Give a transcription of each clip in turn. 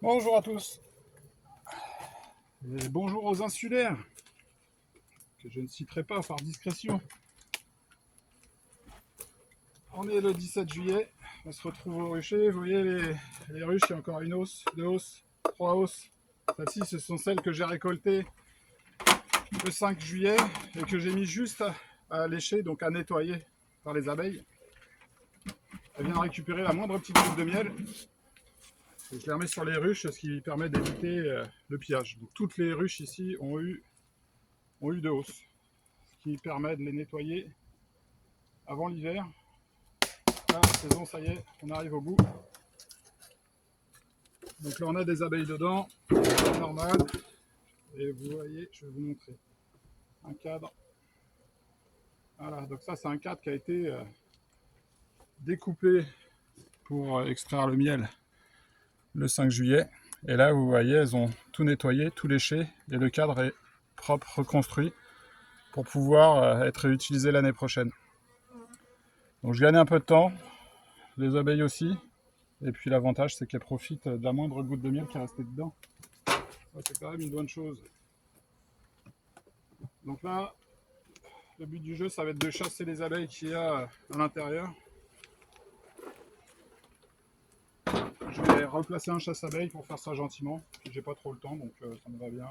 Bonjour à tous et bonjour aux insulaires, que je ne citerai pas par discrétion. On est le 17 juillet, on se retrouve au rucher. Vous voyez les ruches, il y a encore une hausse, deux hausses, trois hausses. Celles-ci, ce sont celles que j'ai récoltées le 5 juillet et que j'ai mis juste à lécher, donc à nettoyer par les abeilles. Elles viennent récupérer la moindre petite goutte de miel. Et je les remets sur les ruches, ce qui permet d'éviter le pillage. Donc, toutes les ruches ici ont eu de hausse, ce qui permet de les nettoyer avant l'hiver. La saison, ça y est, on arrive au bout. Donc là, on a des abeilles dedans, c'est normal. Et vous voyez, je vais vous montrer un cadre. Voilà, donc ça, c'est un cadre qui a été découpé pour extraire le miel le 5 juillet. Et là, vous voyez, elles ont tout nettoyé, tout léché, et le cadre est propre, reconstruit, pour pouvoir être réutilisé l'année prochaine. Donc je gagne un peu de temps, les abeilles aussi, et puis l'avantage, c'est qu'elles profitent de la moindre goutte de miel qui est restée dedans. Ça, c'est quand même une bonne chose. Donc là, le but du jeu, ça va être de chasser les abeilles qu'il y a à l'intérieur. Je vais replacer un chasse-abeilles pour faire ça gentiment. J'ai pas trop le temps, donc ça me va bien.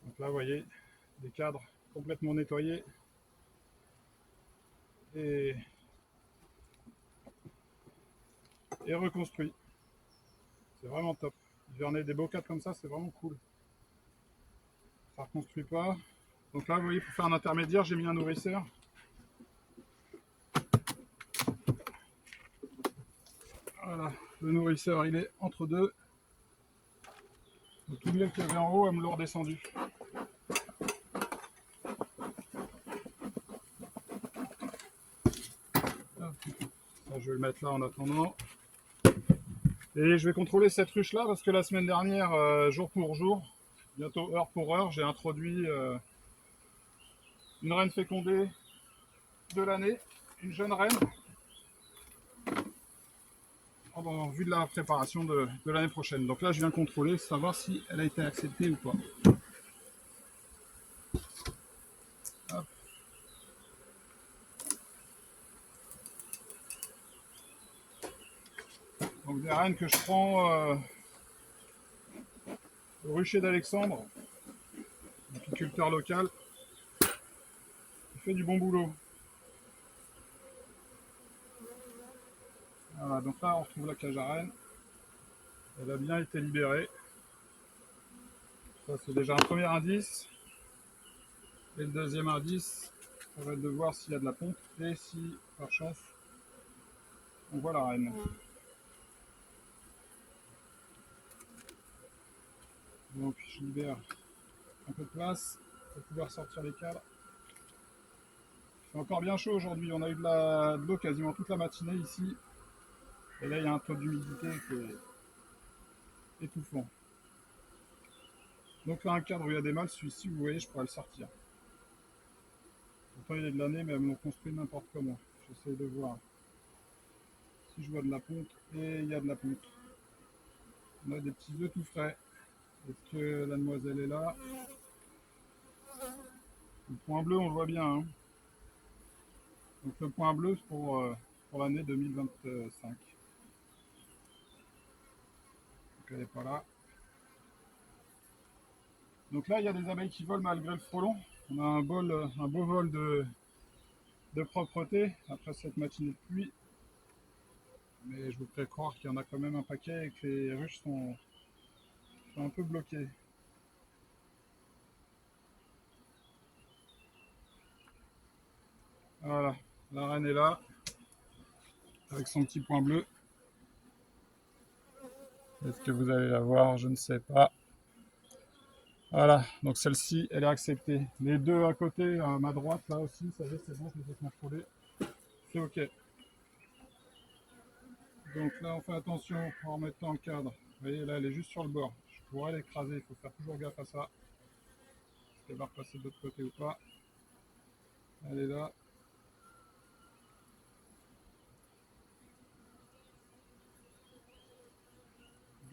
Donc là, vous voyez, des cadres complètement nettoyés. Et reconstruits. C'est vraiment top. Hiverner des beaux cadres comme ça, c'est vraiment cool. Ça ne reconstruit pas. Donc là, vous voyez, pour faire un intermédiaire, j'ai mis un nourrisseur. Voilà, le nourrisseur, il est entre deux. Donc, tout le miel qu'il y avait en haut, elle me l'a redescendu. Ça, je vais le mettre là en attendant. Et je vais contrôler cette ruche-là parce que la semaine dernière, jour pour jour, bientôt heure pour heure, j'ai introduit une reine fécondée de l'année, une jeune reine, en vue de la préparation de l'année prochaine. Donc là, je viens contrôler, savoir si elle a été acceptée ou pas. Hop. Donc des reines que je prends au rucher d'Alexandre, apiculteur local, qui fait du bon boulot. Voilà, donc là, on retrouve la cage à reine. Elle a bien été libérée. Ça, c'est déjà un premier indice. Et le deuxième indice, ça va être de voir s'il y a de la pompe et si, par chance, on voit la reine. Donc, je libère un peu de place pour pouvoir sortir les cadres. C'est encore bien chaud aujourd'hui. On a eu de l'eau quasiment toute la matinée ici. Et là, il y a un taux d'humidité qui est étouffant. Donc là, un cadre où il y a des mâles, celui-ci, vous voyez, je pourrais le sortir. Pourtant, il est de l'année, mais elles me l'ont construit n'importe comment. J'essaie de voir si je vois de la ponte. Et il y a de la ponte. On a des petits œufs tout frais. Est-ce que la demoiselle est là? Le point bleu, on le voit bien. Hein. Donc le point bleu pour l'année 2025. Donc elle n'est pas là. Donc là, il y a des abeilles qui volent malgré le frelon. On a un beau vol de propreté après cette matinée de pluie. Mais je vous ferai croire qu'il y en a quand même un paquet et que les ruches sont un peu bloquées. Voilà, la reine est là, avec son petit point bleu. Est-ce que vous allez la voir? Je ne sais pas. Voilà, donc celle-ci, elle est acceptée. Les deux à côté, à ma droite, là aussi, ça y est, c'est bon, je les ai contrôlés. C'est OK. Donc là, on fait attention en remettant le cadre. Vous voyez, là, elle est juste sur le bord. Je pourrais l'écraser, il faut faire toujours gaffe à ça. Est-ce qu'elle va repasser de l'autre côté ou pas? Elle est là.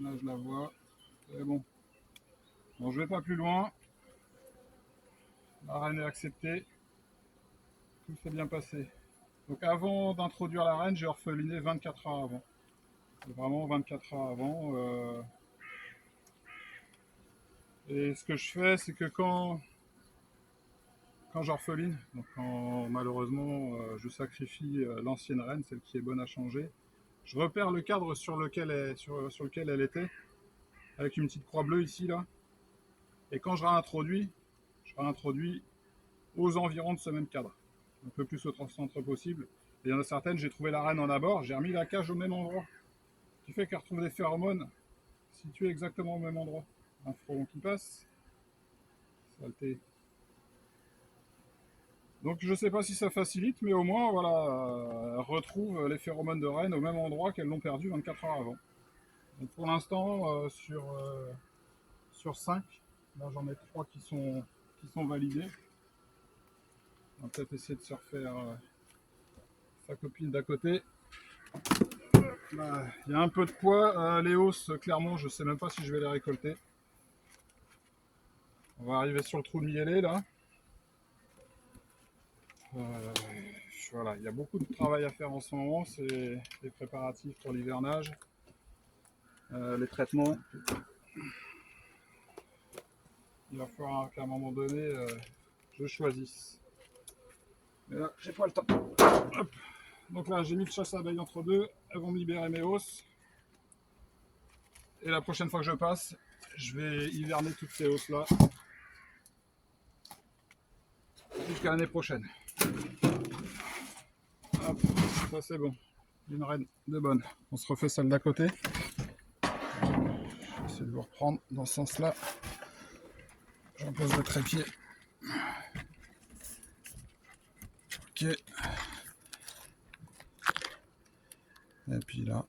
Là, je la vois. C'est bon. Bon, je vais pas plus loin. La reine est acceptée. Tout s'est bien passé. Donc avant d'introduire la reine, j'ai orpheliné 24 heures avant. Vraiment 24 heures avant. Et ce que je fais, c'est que quand j'orpheline, donc quand malheureusement je sacrifie l'ancienne reine, celle qui est bonne à changer, je repère le cadre sur lequel elle était, avec une petite croix bleue ici, là. Et quand je réintroduis aux environs de ce même cadre, un peu plus au centre possible. Et il y en a certaines, j'ai trouvé la reine en abord, j'ai remis la cage au même endroit. Ce qui fait qu'elle retrouve des phéromones situés exactement au même endroit. Un frelon qui passe, saleté. Donc je sais pas si ça facilite, mais au moins, voilà, elle retrouve les phéromones de reine au même endroit qu'elles l'ont perdu 24 heures avant. Donc pour l'instant, sur 5, là j'en ai 3 qui sont validés. On va peut-être essayer de se refaire sa copine d'à côté. Il y a un peu de poids. Les hausses, clairement, je sais même pas si je vais les récolter. On va arriver sur le trou de mielé là. Voilà, il y a beaucoup de travail à faire en ce moment. C'est les préparatifs pour l'hivernage, les traitements. Il va falloir qu'à un moment donné, je choisisse. Mais là, j'ai pas le temps. Hop. Donc là, j'ai mis le chasse à abeilles entre deux. Elles vont me libérer mes hausses. Et la prochaine fois que je passe, je vais hiverner toutes ces hausses là jusqu'à l'année prochaine. Hop, ça c'est bon. Une reine de bonne. On se refait celle d'à côté. Je vais essayer de vous reprendre dans ce sens-là. J'en pose le trépied. Ok. Et puis là.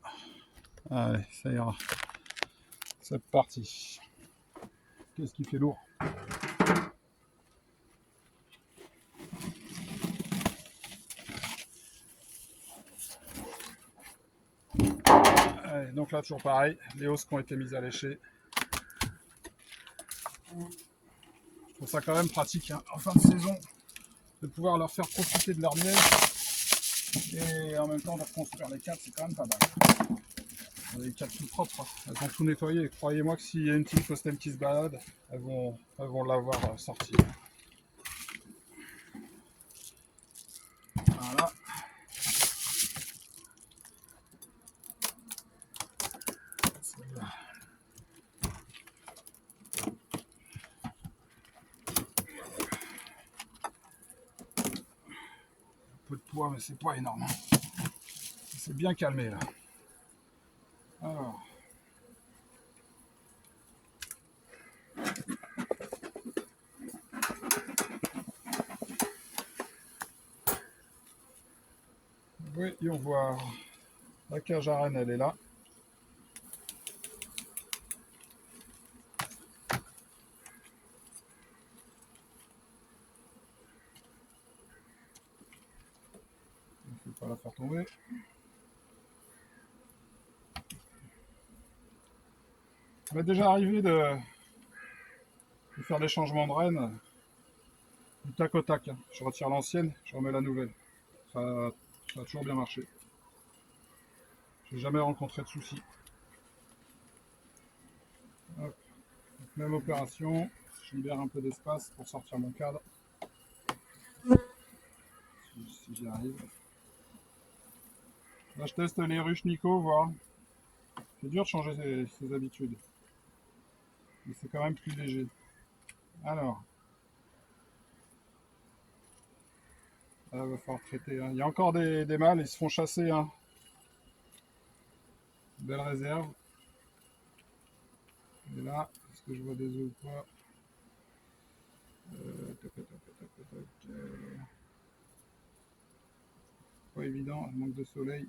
Allez, ça ira. C'est parti. Qu'est-ce qui fait lourd? Allez, donc là, toujours pareil. Les hausses qui ont été mises à lécher. Je trouve ça quand même pratique, hein, en fin de saison, de pouvoir leur faire profiter de leur miel. Et en même temps de reconstruire les cadres, c'est quand même pas mal. Les cadres tout propres, hein. Elles ont tout nettoyé. Croyez-moi que s'il y a une petite hostème qui se balade, elles vont l'avoir sorti. Voilà. Un peu de poids, mais c'est pas énorme. C'est bien calmé là. Alors. Voyons voir. La cage à reine, elle est là. Je ne vais pas la faire tomber. Ça m'est déjà arrivé de faire des changements de reine du tac au tac. Je retire l'ancienne, je remets la nouvelle. Ça a toujours bien marché. J'ai jamais rencontré de soucis. Hop. Même opération, je libère un peu d'espace pour sortir mon cadre. Si j'y arrive. Là, je teste les ruches Nico, voir. C'est dur de changer ses habitudes. Mais c'est quand même plus léger. Alors. Là, il va falloir traiter. Hein. Il y a encore des mâles, ils se font chasser. Hein. Belle réserve. Et là, est-ce que je vois des œufs ou pas? Pas évident, manque de soleil.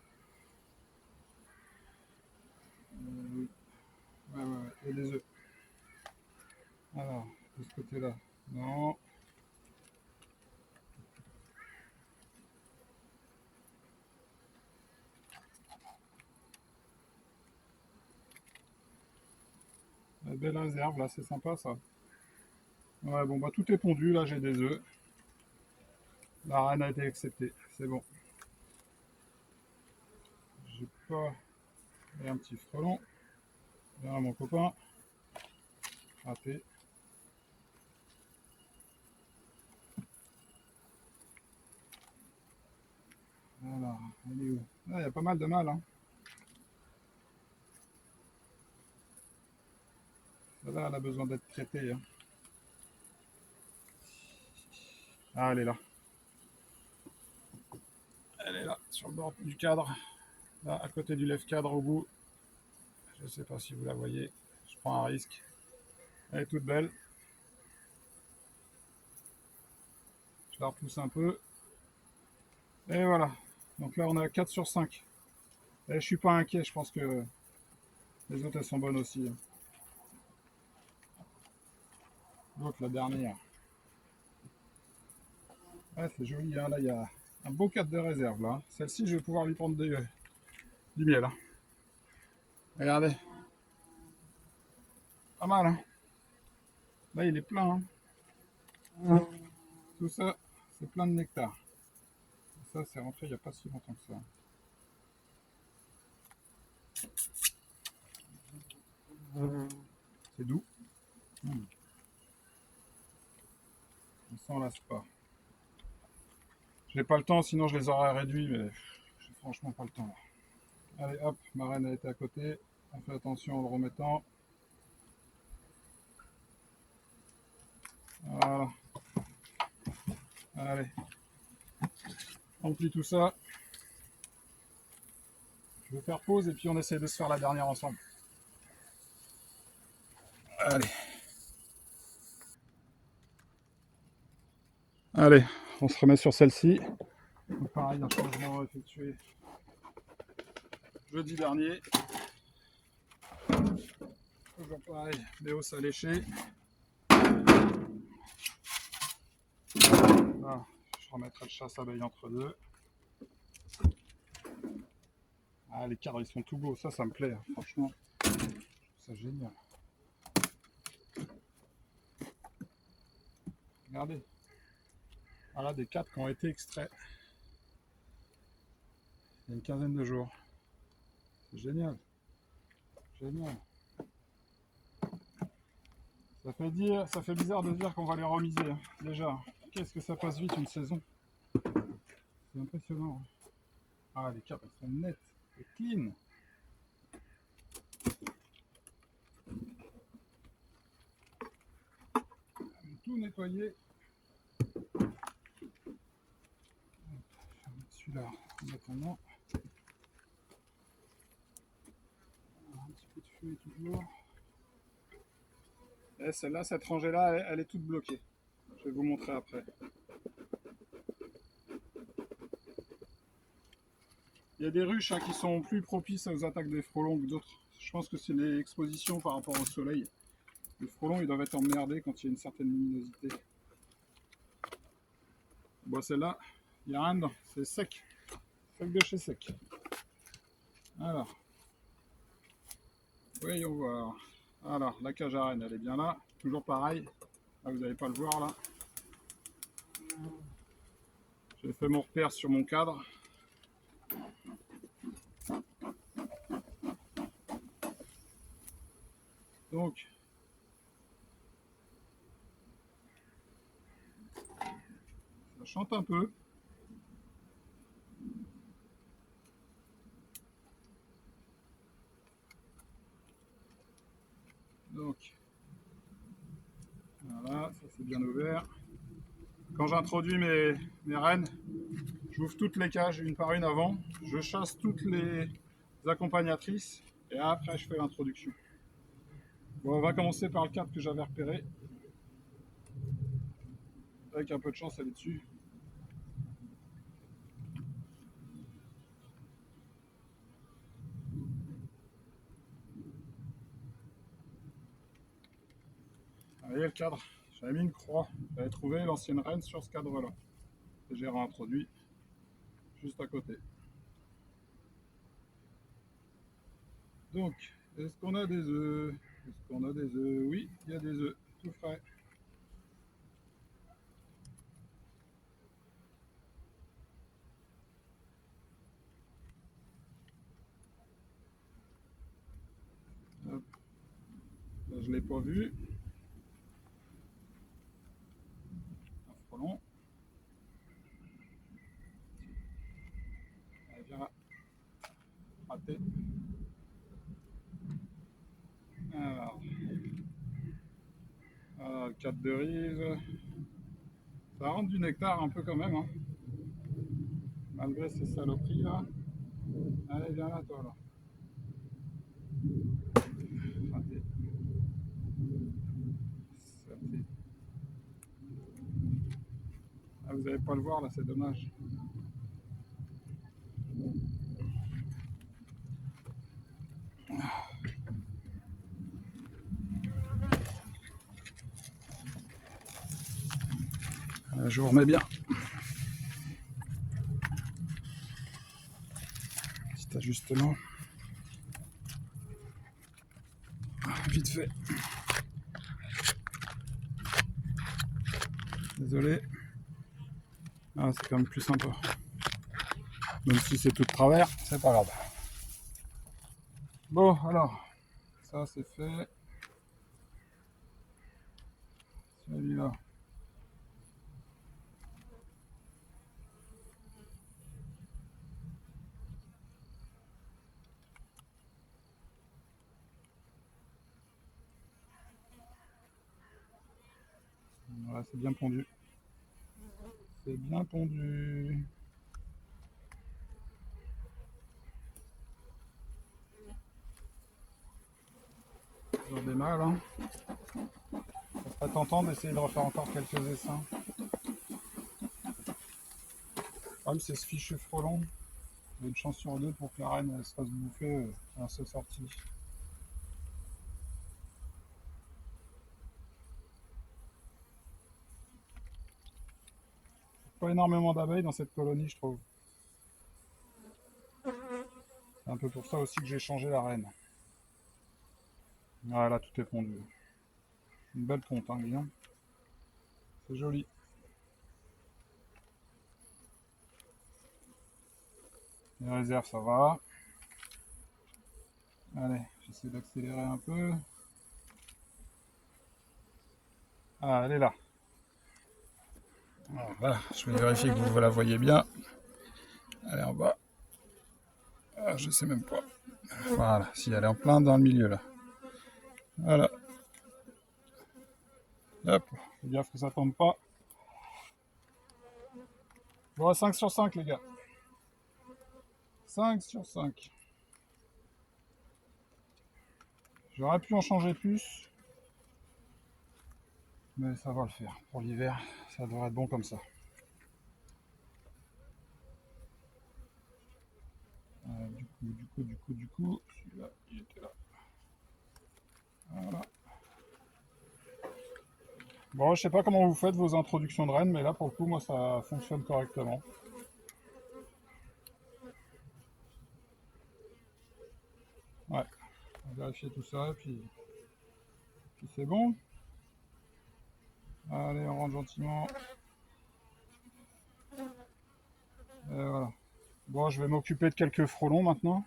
Oui. Ouais, il y a des œufs. Alors, de ce côté-là, non. Une belle réserve là, c'est sympa ça. Ouais, bon bah tout est pondu, là j'ai des œufs. La reine a été acceptée, c'est bon. J'ai pas. Et un petit frelon. Là mon copain. Raté. Voilà, elle est où? Ah, il y a pas mal de mâles, hein. Celle-là, elle a besoin d'être traitée, hein. Ah, elle est là. Elle est là, sur le bord du cadre. Là, à côté du lève-cadre au bout. Je ne sais pas si vous la voyez. Je prends un risque. Elle est toute belle. Je la repousse un peu. Et voilà. Donc là, on est à 4 sur 5. Et je suis pas inquiet. Je pense que les autres, elles sont bonnes aussi, hein. L'autre, la dernière. Ouais, c'est joli, hein. Là, il y a un beau cadre de réserve, là. Celle-ci, je vais pouvoir lui prendre du miel, hein. Regardez. Pas mal, hein. Là, il est plein, hein. Tout ça, c'est plein de nectar. Ça, c'est rentré il n'y a pas si longtemps que ça. C'est doux. On s'en lasse pas. Je n'ai pas le temps, sinon je les aurais réduits, mais j'ai franchement pas le temps là. Allez hop, ma reine a été à côté. On fait attention en le remettant. Voilà. Allez. On plie tout ça. Je vais faire pause et puis on essaie de se faire la dernière ensemble. Allez. Allez, on se remet sur celle-ci. Pareil, un changement effectué jeudi dernier. Toujours pareil, les hausses à lécher. Voilà. Je remettrai le chasse-abeille entre deux. Ah, les cadres ils sont tout beaux, ça me plaît, hein. Franchement, c'est génial. Regardez, voilà des cadres qui ont été extraits il y a une quinzaine de jours. C'est génial, génial. Ça fait bizarre de dire qu'on va les remiser, hein. Déjà, qu'est-ce que ça passe vite une saison. C'est impressionnant. Ah, les cadres ils sont nets et clean. Tout nettoyé. Celui-là, en attendant. Un petit peu de fumée toujours. Et celle-là, cette rangée-là, elle est toute bloquée. Je vais vous montrer après. Il y a des ruches, hein, qui sont plus propices aux attaques des frelons que d'autres. Je pense que c'est l'exposition par rapport au soleil. Les frelons, ils doivent être emmerdés quand il y a une certaine luminosité. Bon, celle-là, il n'y a rien dedans. C'est sec. Sec de chez sec. Alors, voyons voir. Alors, la cage à reine, elle est bien là. Toujours pareil. Là, vous n'allez pas le voir, là. J'ai fait mon repère sur mon cadre. Donc, ça chante un peu. Donc, voilà, ça c'est bien ouvert. Quand j'introduis mes reines, j'ouvre toutes les cages une par une avant. Je chasse toutes les accompagnatrices et après je fais l'introduction. Bon, on va commencer par le cadre que j'avais repéré. Avec un peu de chance, elle est dessus. Vous voyez le cadre, j'avais mis une croix. J'avais trouvé l'ancienne reine sur ce cadre-là. Et j'ai réintroduit juste à côté. Donc, est-ce qu'on a des œufs? Est-ce qu'on a des œufs? Oui, il y a des œufs, tout frais. Hop. Là, je ne l'ai pas vu. Un frelon. Allez, viens là. Raté. Alors, voilà, le 4 de rive. Ça rentre du nectar un peu quand même, hein, malgré ces saloperies là. Allez, viens là, toi là. Raté. Raté. Ah, vous n'allez pas le voir là, c'est dommage. Je vous remets bien. Petit ajustement. Vite fait. Désolé. Ah, c'est quand même plus sympa. Même si c'est tout de travers, c'est pas grave. Bon, alors, ça c'est fait. Celui-là. Voilà, c'est bien pondu. C'est bien pondu. Toujours des mâles, hein. Ça serait tentant d'essayer de refaire encore quelques essaims. Le problème, c'est ce fichu frelon. Il y a une chance sur deux pour que la reine elle, se fasse bouffer à sa sortie. Pas énormément d'abeilles dans cette colonie, je trouve. C'est un peu pour ça aussi que j'ai changé la reine. Voilà, tout est pondu. Une belle ponte, hein, Guillaume. C'est joli. Les réserves, ça va. Allez, j'essaie d'accélérer un peu. Ah, elle est là. Alors, voilà, je vais vérifier que vous la voyez bien. Elle est en bas. Ah, je sais même pas. Voilà, si elle est en plein dans le milieu là. Voilà. Hop, fais gaffe que ça tombe pas. Bon, 5 sur 5 les gars. 5 sur 5. J'aurais pu en changer plus. Mais ça va le faire. Pour l'hiver, ça devrait être bon comme ça. Du coup, celui-là, il était là. Voilà. Bon, je sais pas comment vous faites vos introductions de rennes, mais là, pour le coup, moi, ça fonctionne correctement. Ouais, on va vérifier tout ça, puis c'est bon. Allez, on rentre gentiment. Et voilà. Bon, je vais m'occuper de quelques frelons maintenant.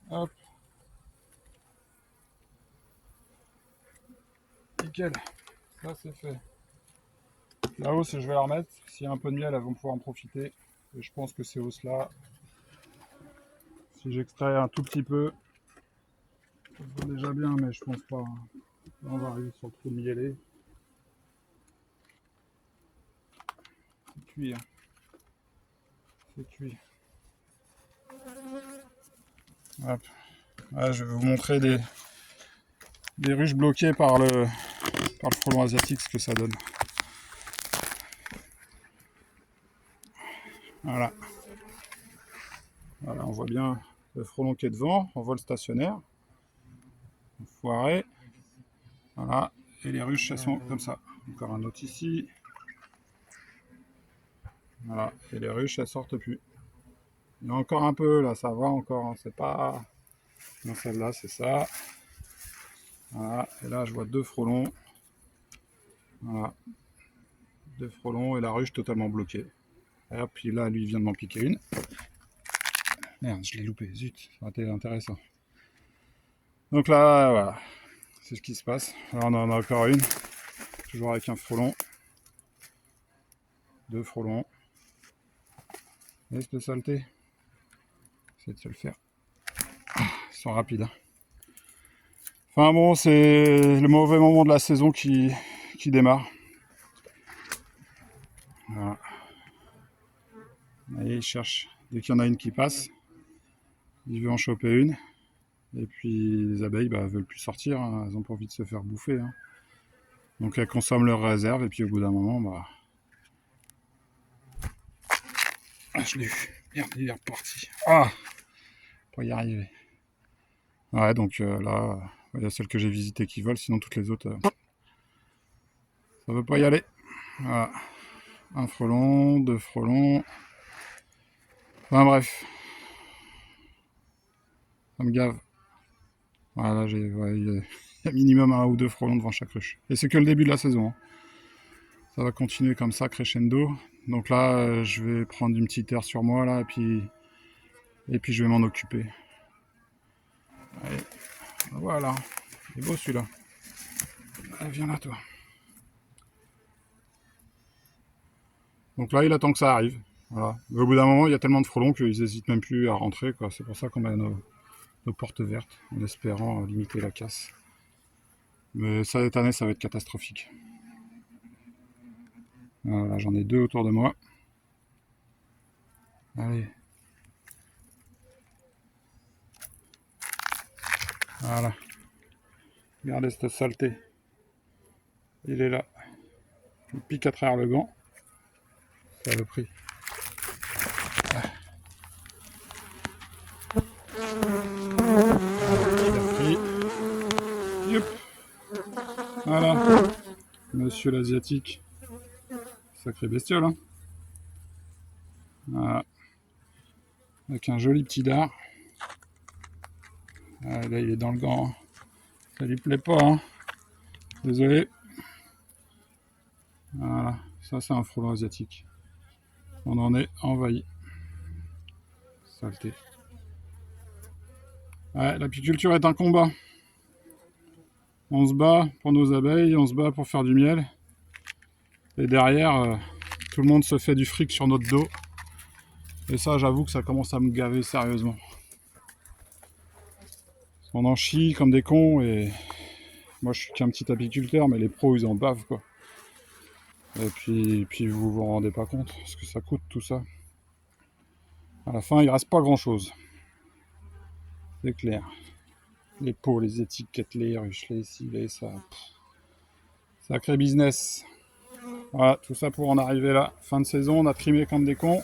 Hop. Nickel. Ça, c'est fait. La hausse, je vais la remettre. S'il y a un peu de miel, elles vont pouvoir en profiter. Et je pense que ces hausses-là, si j'extrais un tout petit peu, ça va déjà bien, mais je pense pas. Là, on va arriver sur le trou de mielé. C'est cuit. Hein. C'est cuit. Hop. Ouais, je vais vous montrer des ruches bloquées par le frelon asiatique, ce que ça donne. Voilà. Voilà, on voit bien le frelon qui est devant, en vol stationnaire. Foiré. Voilà. Et les ruches, elles sont comme ça. Encore un autre ici. Voilà. Et les ruches, elles sortent plus. Il y a encore un peu, là, ça va encore. Hein. C'est pas... Non, celle-là, c'est ça. Voilà, et là je vois 2 frelons. Voilà. 2 frelons et la ruche totalement bloquée. Et puis là, lui vient de m'en piquer une. Merde, je l'ai loupé, zut, ça aurait été intéressant. Donc là, voilà, c'est ce qui se passe. Là, on en a encore une, toujours avec un frelon. 2 frelons. Laisse de saleté. Essaye de se le faire. Ils sont rapides. Hein. Enfin bon, c'est le mauvais moment de la saison qui démarre. Voilà. Et il cherche, dès qu'il y en a une qui passe, il veut en choper une. Et puis les abeilles veulent plus sortir, hein. Elles ont pas envie de se faire bouffer. Hein. Donc elles consomment leurs réserves et puis au bout d'un moment, Ah, je l'ai eu. Merde, il est reparti. Ah, pour y arriver. Ouais, donc là, il y a celle que j'ai visitée qui vole, sinon toutes les autres, ça veut pas y aller. Voilà. Un frelon, 2 frelons. Enfin bref. Ça me gave. Voilà, il y a minimum 1 ou 2 frelons devant chaque ruche. Et c'est que le début de la saison. Hein. Ça va continuer comme ça, crescendo. Donc là, je vais prendre une petite heure sur moi, là, et puis je vais m'en occuper. Allez. Voilà. Il est beau celui-là. Allez, viens là, toi. Donc là, il attend que ça arrive. Voilà. Mais au bout d'un moment, il y a tellement de frelons qu'ils n'hésitent même plus à rentrer, quoi. C'est pour ça qu'on met nos portes vertes, en espérant limiter la casse. Mais cette année, ça va être catastrophique. Voilà, j'en ai 2 autour de moi. Allez. Voilà. Regardez cette saleté. Il est là. Il pique à travers le gant. Ça le prix. Il a pris. Youp. Voilà. Monsieur l'asiatique. Sacré bestiole, hein. Voilà. Avec un joli petit dard. Ah, là, il est dans le gant. Ça lui plaît pas, hein. Désolé. Voilà. Ça, c'est un frelon asiatique. On en est envahi. Saleté. Ouais, l'apiculture est un combat. On se bat pour nos abeilles, on se bat pour faire du miel. Et derrière, tout le monde se fait du fric sur notre dos. Et ça, j'avoue que ça commence à me gaver sérieusement. On en chie comme des cons et moi je suis qu'un petit apiculteur, mais les pros ils en bavent quoi. Et puis vous vous rendez pas compte ce que ça coûte tout ça. À la fin il reste pas grand chose. C'est clair. Les pots, les étiquettes, les ruches, les ci, les ça. Sacré business. Voilà, tout ça pour en arriver là. Fin de saison, on a trimé comme des cons.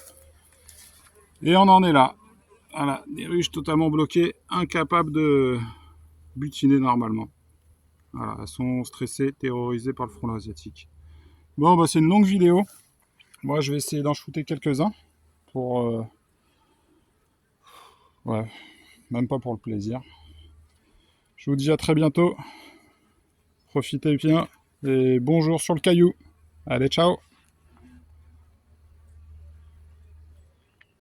Et on en est là. Voilà, des ruches totalement bloquées, incapables de butiner normalement. Voilà, elles sont stressées, terrorisées par le frelon asiatique. Bon, c'est une longue vidéo. Moi, je vais essayer d'en shooter quelques-uns. Pour... ouais, même pas pour le plaisir. Je vous dis à très bientôt. Profitez bien. Et bonjour sur le caillou. Allez, ciao.